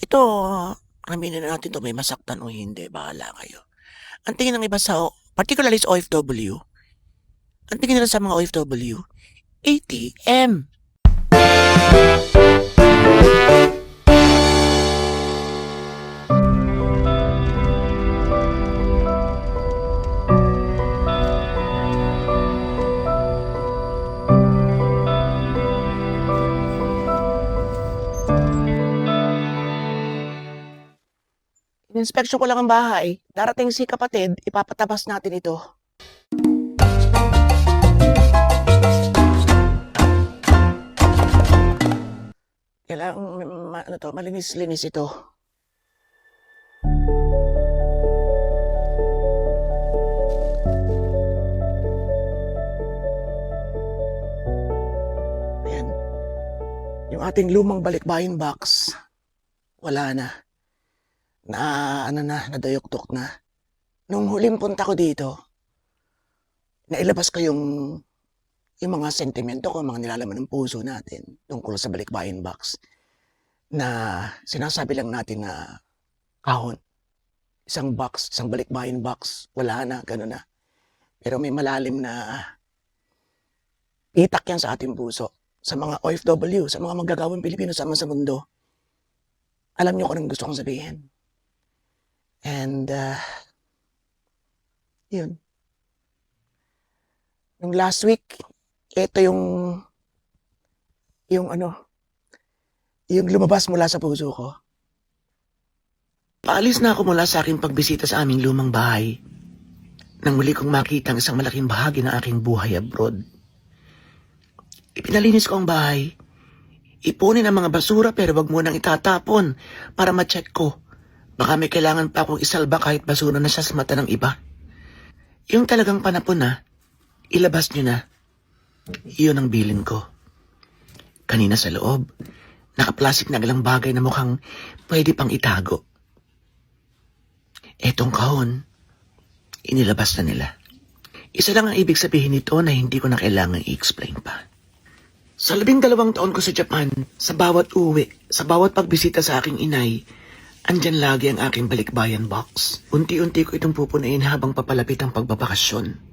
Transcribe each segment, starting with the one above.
Ito, aminin na natin 'to, may masaktan o hindi, bahala kayo. Ang tingin ng iba sa particularly sa OFW, ang tingin nila sa mga OFW, ATM. Ininspeksyon ko lang ang bahay. Darating si kapatid, ipapatabas natin ito. Kailangang malinis-linis ito. Ayan. Yung ating lumang balikbayan box, wala na. Nadayoktok na. Nung huling punta ko dito, nailabas ko yung mga sentimento ko, mga nilalaman ng puso natin tungkol sa balikbayan box na sinasabi lang natin na kahon. Isang box, isang balikbayan box, wala na, gano'n na. Pero may malalim na itak yan sa ating puso. Sa mga OFW, sa mga manggagawang Pilipino sa mundo. Alam niyo kung anong gusto kong sabihin. And, yun. Nung last week, ito yung lumabas mula sa puso ko. Paalis na ako mula sa aking pagbisita sa aming lumang bahay nang muli kong makita ang isang malaking bahagi ng aking buhay abroad. Ipinalinis ko ang bahay. Ipunin ang mga basura pero wag mo nang itatapon para ma-check ko. Baka may kailangan pa akong isalba kahit basura na siya sa mata ng iba. Yung talagang panapon na, ilabas nyo na. Iyon ang bilin ko. Kanina sa loob, nakaplastik na ilang bagay na mukhang pwede pang itago. Etong kahon, inilabas na nila. Isa lang ang ibig sabihin nito na hindi ko na kailangan i-explain pa. Sa 12 taon ko sa Japan, sa bawat uwi, sa bawat pagbisita sa aking inay, andyan lagi ang aking balikbayan box. Unti-unti ko itong pupunayin habang papalapit ang pagbabakasyon.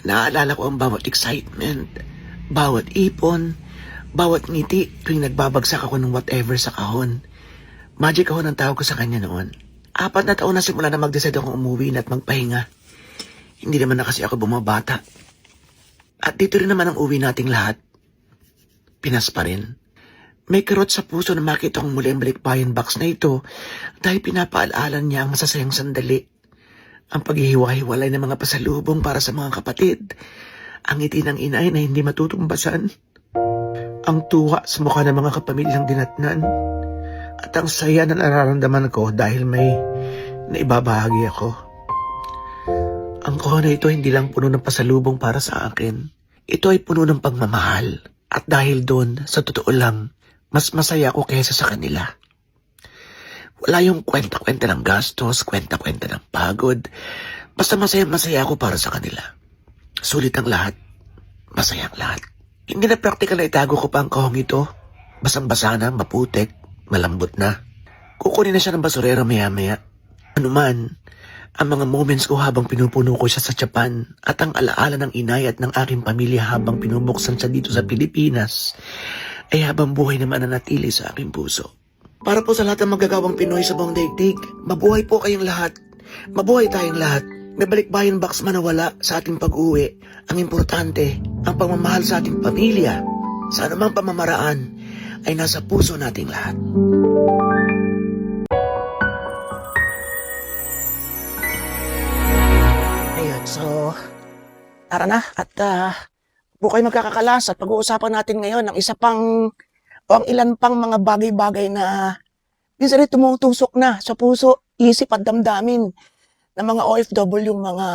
Naaalala ko ang bawat excitement, bawat ipon, bawat ngiti tuwing nagbabagsak ako ng whatever sa kahon. Magic kahon ang tawag ko sa kanya noon. 4 na taon na simula na mag-decide akong umuwi na at magpahinga. Hindi naman na kasi ako bumabata. At dito rin naman ang uwi nating lahat. Pinas pa rin. May karot sa puso na makita kong muli ang balikbayan box na ito dahil pinapaalala niya ang masasayang sandali. Ang paghihiwa-hiwalay ng mga pasalubong para sa mga kapatid. Ang ngiti ng inay na hindi matutumbasan. Ang tuwa sa mukha ng mga kapamilyang dinatnan. At ang saya na nararamdaman ko dahil may naibabahagi ako. Ang kahon na ito hindi lang puno ng pasalubong para sa akin. Ito ay puno ng pagmamahal. At dahil doon, sa totoo lang, mas masaya ako kaysa sa kanila. Wala yung kwenta-kwenta ng gastos, kwenta-kwenta ng pagod. Basta masaya ako para sa kanila. Sulit ang lahat. Masaya ang lahat. Hindi na praktikal na itago ko pa ang kahong ito. Basang-basa na, maputik, malambot na. Kukunin na siya ng basurero maya-maya. Ano man, ang mga moments ko habang pinupuno ko siya sa Japan at ang alaala ng inay at ng aking pamilya habang pinubuksan siya dito sa Pilipinas ay habang buhay naman nanatili sa aking puso. Para po sa lahat ng magagawang Pinoy sa buong daigdig, mabuhay po kayong lahat. Mabuhay tayong lahat. May balikbayan box man na wala sa ating pag-uwi. Ang importante, ang pagmamahal sa ating pamilya, sa anumang pamamaraan, ay nasa puso nating lahat. Ayun, so, tara na at po kayo magkakakalas at pag-uusapan natin ngayon ang isa pang o ang ilan pang mga bagay-bagay na minsan ay tumutusok na sa puso, isip at damdamin ng mga OFW, mga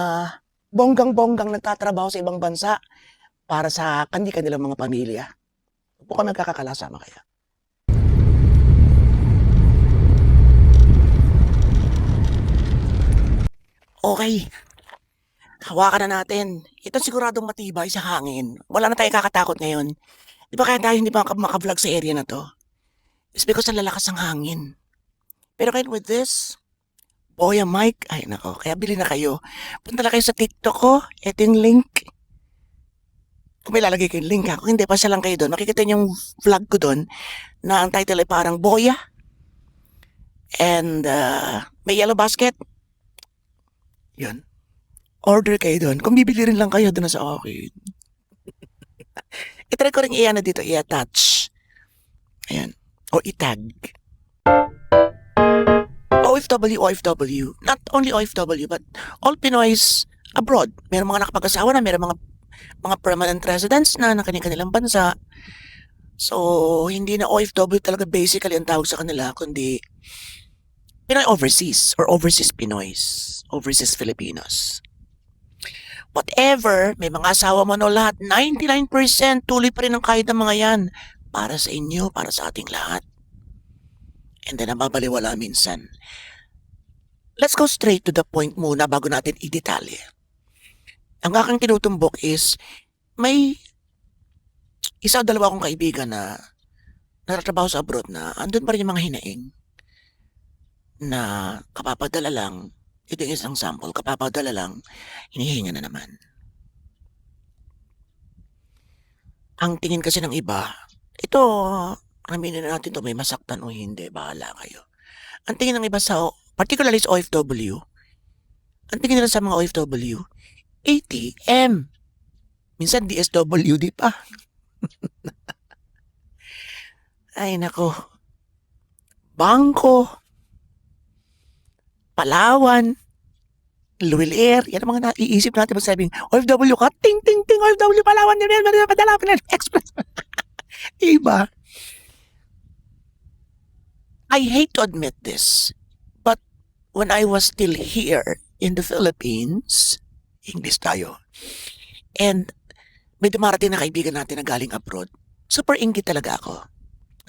bonggang-bonggang nagtatrabaho sa ibang bansa para sa kanilang mga pamilya. Po kayo magkakakalasama kaya. Okay, hawakan na natin. Ito siguradong matibay sa hangin. Wala na tayong kakatakot ngayon. Di ba kaya tayo hindi pa maka-vlog sa area na to? It's because ng lalakas ng hangin. Pero kayo with this, Boya Mike, ay nako, kaya bili na kayo. Punta na kayo sa TikTok ko, ito yung link. Kung may lalagay ko yung link ha, kung hindi, pasya lang kayo doon. Makikita niyo yung vlog ko doon na ang title ay parang Boya and may yellow basket. Yun. Order kayo doon. Kung bibili rin lang kayo doon na sa akin. I-try ko rin iyan na dito, i-attach. Ayan. O i-tag. OFW. Not only OFW, but all Pinoys abroad. Meron mga nakapag-asawa na, meron mga permanent residents na ng kanilang bansa. So, hindi na OFW talaga basically ang tawag sa kanila, kundi Pinoy overseas or overseas Pinoys. Overseas Filipinos. Whatever, may mga asawa man o lahat, 99% tuloy pa rin ang kahit ng mga yan. Para sa inyo, para sa ating lahat. And then, nababaliwala minsan. Let's go straight to the point muna bago natin i-detalye. Ang aking tinutumbok is, may isa o dalawa akong kaibigan na natatrabaho sa abroad na andun pa rin yung mga hinaing na kapapadala lang. Ito yung isang sample, kapapadala lang, hinihinga na naman. Ang tingin kasi ng iba, ito, aminin na natin to, may masaktan o hindi, bahala kayo. Ang tingin ng iba sa, particularly sa OFW, ang tingin nila sa mga OFW, ATM. Minsan DSWD pa. Ay nako. Bangko. Palawan. Luwil-air. Yan ang mga naiisip natin pag sabing, OFW ka, ting, ting, ting, OFW, Palawan, yan, padala ko na, express. Diba? I hate to admit this, but when I was still here in the Philippines, English tayo, and may dumarating na kaibigan natin na galing abroad, super inggit talaga ako.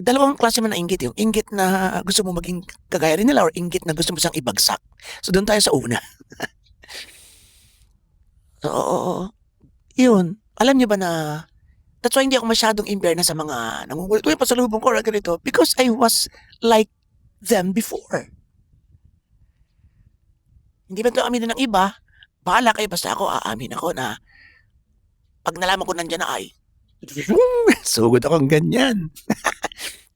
Dalawang klase man na inggit, yung inggit na gusto mo maging kagaya rin nila or inggit na gusto mo siyang ibagsak. So doon tayo sa una. So, yun. Alam niyo ba na that's why hindi ako masyadong imberna sa mga nangungulit. Uy, pasalubong ko or ganito. Because I was like them before. Hindi ba ito aminin ng iba? Bahala kayo, basta ako aamin ako na pag nalaman ko nandiyan na ay, sugod akong ganyan.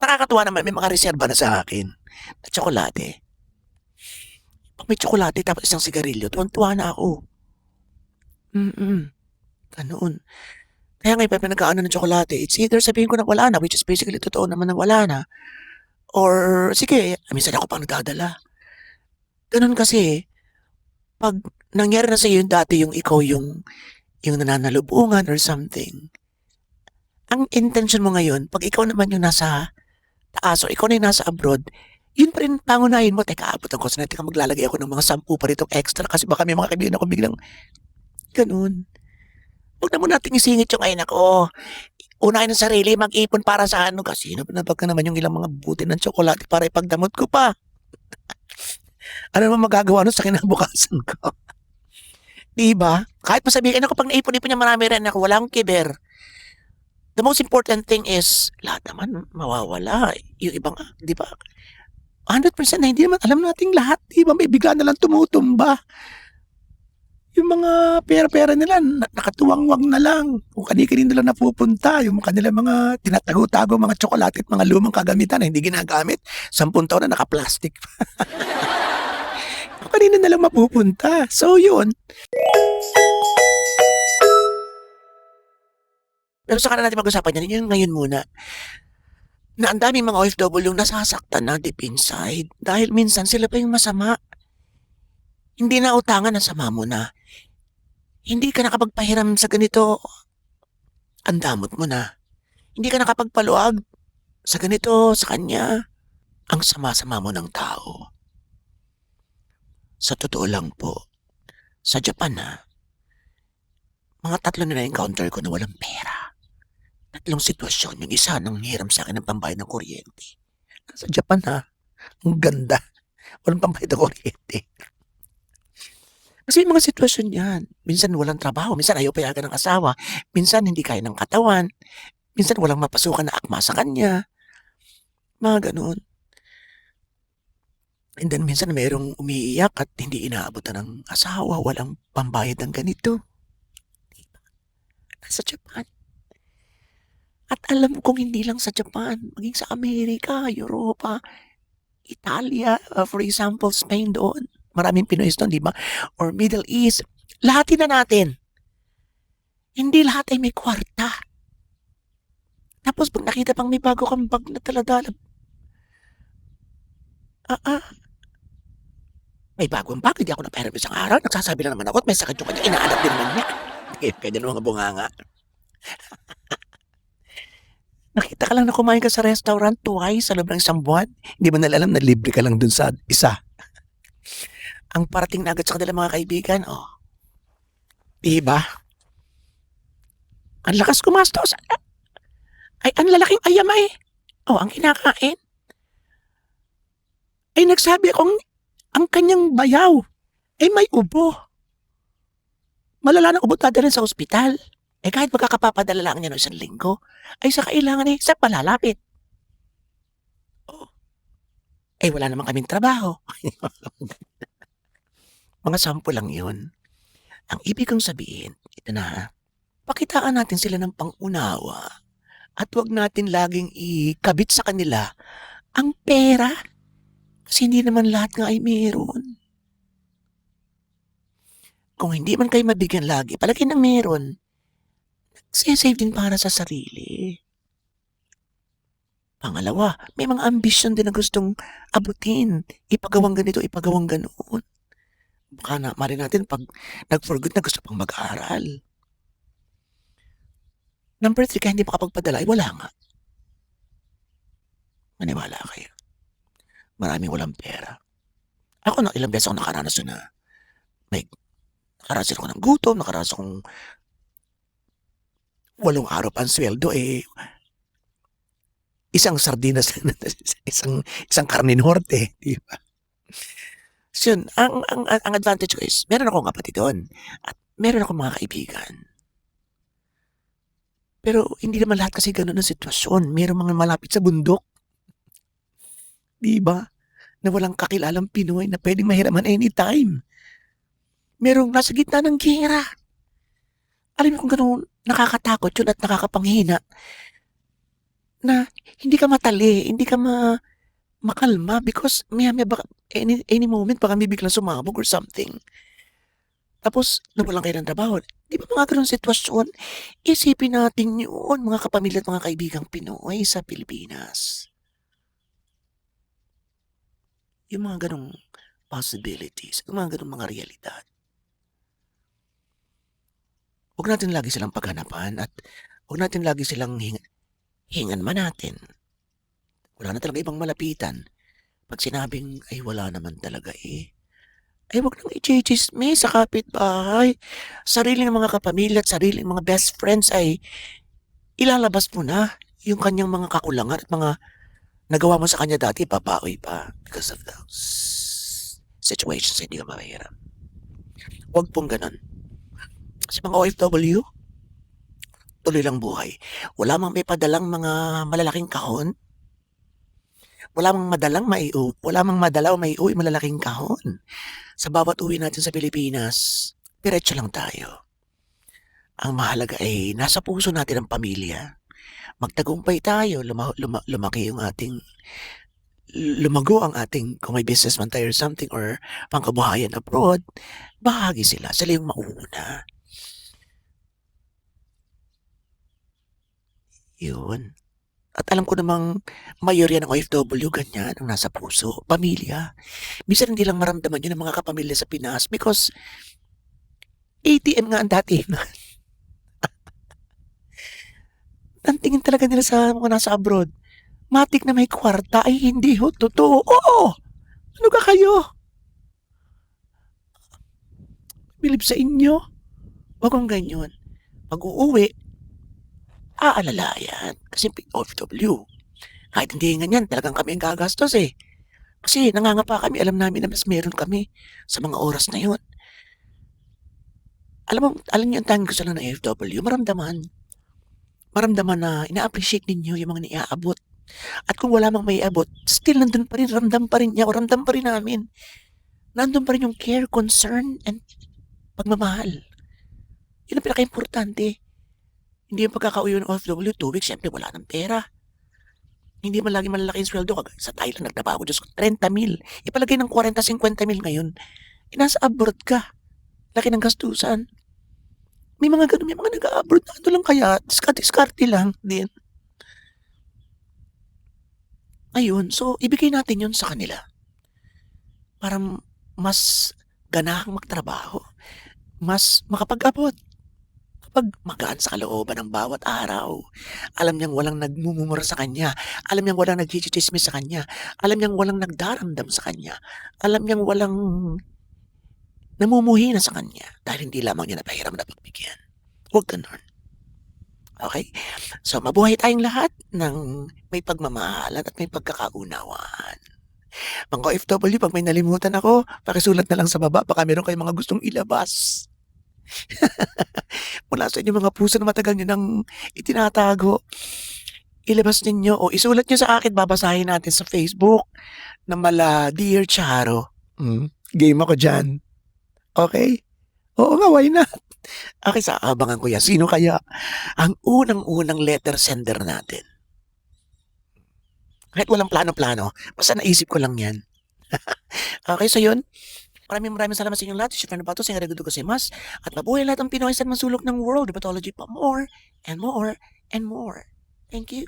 Nakakatuwa naman, may mga reserba na sa akin. Na tsokolate. Pag may tsokolate tapos isang sigarilyo, tuwan-tuwa na ako. Ganoon. Kaya nga pinagkaano ng tsokolate, it's either sabihin ko na wala na, which is basically totoo naman na wala na. Or, sige, minsan ako pang nagdadala. Ganun kasi, pag nangyari na sa iyo yung dati yung ikaw yung nananalubungan or something, ang intention mo ngayon, pag ikaw naman yung nasa taas o ikaw na yung nasa abroad, yun pa rin pangunahin mo. Teka, abot ako sa teka, maglalagay ako ng mga 10 pa ritong extra kasi baka may mga kaibigan ako biglang ganun. Huwag na mo natin isingit yung ay nako. Unahin ang sarili, mag-ipon para sa ano. Kasi napag ka naman yung ilang mga buti ng tsokolate para ipagdamot ko pa. Ano naman magagawa nun sa kinabukasan ko? Diba? Kahit masabihin ako pag naipon-ipon niya marami rin ako, walang kiber. The most important thing is, lahat naman mawawala. Yung ibang, di ba? 100% na hindi naman alam nating lahat. Di ba? May bigla na lang tumutumba. Yung mga pera-pera nila, nakatuwang-wang na lang. Kung kani-kani nila napupunta, yung kanila mga tinatago-tago, mga tsokolate at mga lumang kagamitan na hindi ginagamit. 10 taon na naka-plastic. Kung kanina na lang mapupunta. So, yun. Pero saka na natin mag-usapan yan, yun ngayon muna. Na ang daming mga OFW yung nasasaktan na deep inside. Dahil minsan sila pa yung masama. Hindi na utangan ang sama mo na. Hindi ka nakapagpahiram sa ganito, ang damot mo na. Hindi ka nakapagpaluag sa ganito, sa kanya. Ang sama-sama mo ng tao. Sa totoo lang po, sa Japan mga 3 na na-encounter ko na walang pera. 3 sitwasyon. Yung isa, nang hiram sa akin ng pambayad ng kuryente. Sa Japan ang ganda. Walang pambayad ng kuryente. Kasi may mga sitwasyon yan. Minsan walang trabaho, minsan ayaw payagan ng asawa, minsan hindi kaya ng katawan, minsan walang mapasukan na akma sa kanya. Mga ganun. And then minsan merong umiiyak at hindi inaabutan ng asawa, walang pambayad ng ganito. Nasa Japan. At alam kong hindi lang sa Japan, maging sa Amerika, Europa, Italia, for example, Spain doon. Maraming Pinoy doon, di ba? Or Middle East. Lahatin na natin. Hindi lahat ay may kwarta. Tapos pag nakita pang may bago kang bag na taladala, may bagong bag, hindi ako napahiram isang araw. Nagsasabi na naman ako at may sakit yung kanya. Inaanak din naman niya. Kaya mga bunganga. Nakita ka lang na kumain ka sa restaurant twice sa loob ng isang buwan. Hindi mo alam na libre ka lang dun sa isa. Ang parating na agad sa kanila mga kaibigan, diba? Ang lakas kumastos. Ay, ang lalaking ayam ay. Ang kinakain. Ay, nagsabi akong ang kanyang bayaw ay may ubo. Malala ng ubo dadalhin sa ospital. Kahit magkakapapadala lang niya ng isang linggo, ay sa kailangan sa palalapit. Wala naman kaming trabaho. Mga sample lang yun. Ang ibig kong sabihin, ito na, pakitaan natin sila ng pangunawa at huwag natin laging ikabit sa kanila ang pera. Kasi hindi naman lahat nga ay meron. Kung hindi man kayo mabigyan lagi, palagi na meron. Save din para sa sarili. Pangalawa, may mga ambisyon din na gustong abutin. Ipagawang ganito, ipagawang ganoon. Baka na, mali natin pag nag-for good na gusto pang mag-aaral. Number 3, kaya hindi makapagpadala, wala nga. Maniwala kayo. Maraming walang pera. Ako na ilang beses ako nakaranas na nakaranas ako ng gutom, nakaranas akong 8 araw pa ang sweldo, isang sardinas, isang karnin horte, di ba? So yun, ang advantage ko is, meron akong kapatid doon, at meron akong mga kaibigan. Pero hindi naman lahat kasi ganun ang sitwasyon. Meron mga malapit sa bundok, di ba? Na walang kakilalang Pinoy na pwedeng mahiraman anytime. Merong nasa gitna ng gera. Alam mo kung gano'n nakakatakot yun at nakakapanghina na hindi ka matali, hindi ka makalma because may baka any moment baka may biglang sumabog or something. Tapos nawalan kayo ng trabaho. Di ba mga gano'ng sitwasyon? Isipin natin yun, mga kapamilya at mga kaibigang Pinoy sa Pilipinas. Yung mga gano'ng possibilities, yung mga gano'ng mga realidad. Huwag natin lagi silang paghanapan at huwag natin lagi silang hingan man natin. Wala na talaga ibang malapitan. Pag sinabing, ay wala naman talaga ay huwag nang i-chismis sa kapitbahay. Sariling mga kapamilya at sariling mga best friends ay ilalabas mo na yung kanyang mga kakulangan at mga nagawa mo sa kanya dati, papaoy pa because of those situations hindi ka mahirap. Huwag pong ganun. Kasi mga OFW, tuloy lang buhay. Wala mang may padalang mga malalaking kahon. Wala mang madala o maiuwi malalaking kahon. Sa bawat uwi natin sa Pilipinas, diretso lang tayo. Ang mahalaga ay nasa puso natin ang pamilya. Magtagumpay tayo, lumaki yung lumago ang ating, kung may business man tayo or something, or pangkabuhayan abroad, bahagi sila yung mauuna. Yun. At alam ko namang mayorya ng OFW ganyan ang nasa puso, pamilya. Minsan hindi lang maramdaman yun ng mga kapamilya sa Pinas because ATM nga ang dati. Ang tingin talaga nila sa mga nasa abroad. Matik na may kwarta ay hindi ho totoo. Oo! Ano ka kayo? Bilib sa inyo? Huwag kong ganyan. Pag uuwi, aalalayan. Kasi OFW. Kahit hindi ganyan, talagang kami ang gagastos Kasi nangangapa kami, alam namin na mas meron kami sa mga oras na yun. Alam niyo ang tanging gusto lang ng OFW, maramdaman na ina-appreciate ninyo yung mga niaabot. At kung wala mang maiabot, still nandun pa rin, ramdam pa rin niya o ramdam pa rin namin. Nandun pa rin yung care, concern, and pagmamahal. Yun ang pinaka-importante. Hindi yung pagkakauwi ng OFW, 2 weeks, syempre wala ng pera. Hindi man lagi malalaki yung sweldo. Sa Thailand, nagtrabaho, Diyos ko, 30,000. Ipalagay ng 40-50,000 ngayon. Nasa abroad ka. Laki ng gastusan. May mga ganun, may mga nag-a-abroad na ano lang kaya, diskarte lang din. Ayun, so ibigay natin yun sa kanila. Para mas ganahang magtrabaho. Mas makapag-abot. Kapag magaan sa kalooban ng bawat araw. Alam niyang walang nagmumura sa kanya. Alam niyang walang nagchichismis sa kanya. Alam niyang walang nagdaramdam sa kanya. Alam niyang walang namumuhina sa kanya dahil hindi lamang niya napahiram na pagbigyan. Huwag ganun. Okay? So, mabuhay tayong lahat ng may pagmamahalan at may pagkakaunawaan. Mga OFW, pag may nalimutan ako, pakisulat na lang sa baba. Baka meron kayong mga gustong ilabas. Mula sa inyong mga puso na matagal nyo nang itinatago. Ilabas ninyo o isulat nyo sa akin, babasahin natin sa Facebook na mala, Dear Charo. Game ako dyan. Okay? Oo nga, why not? Okay, sa abangan ko yan. Sino kaya ang unang-unang letter sender natin? Kahit walang plano-plano, basta naisip ko lang yan. Okay, so yun. Maraming salamat sa inyong lahat. Si Fernando Pato, sa Regudo Gosimas. At mabuhay lahat ang Pinoy sa masulok ng world. Hepatology pa more and more and more. Thank you.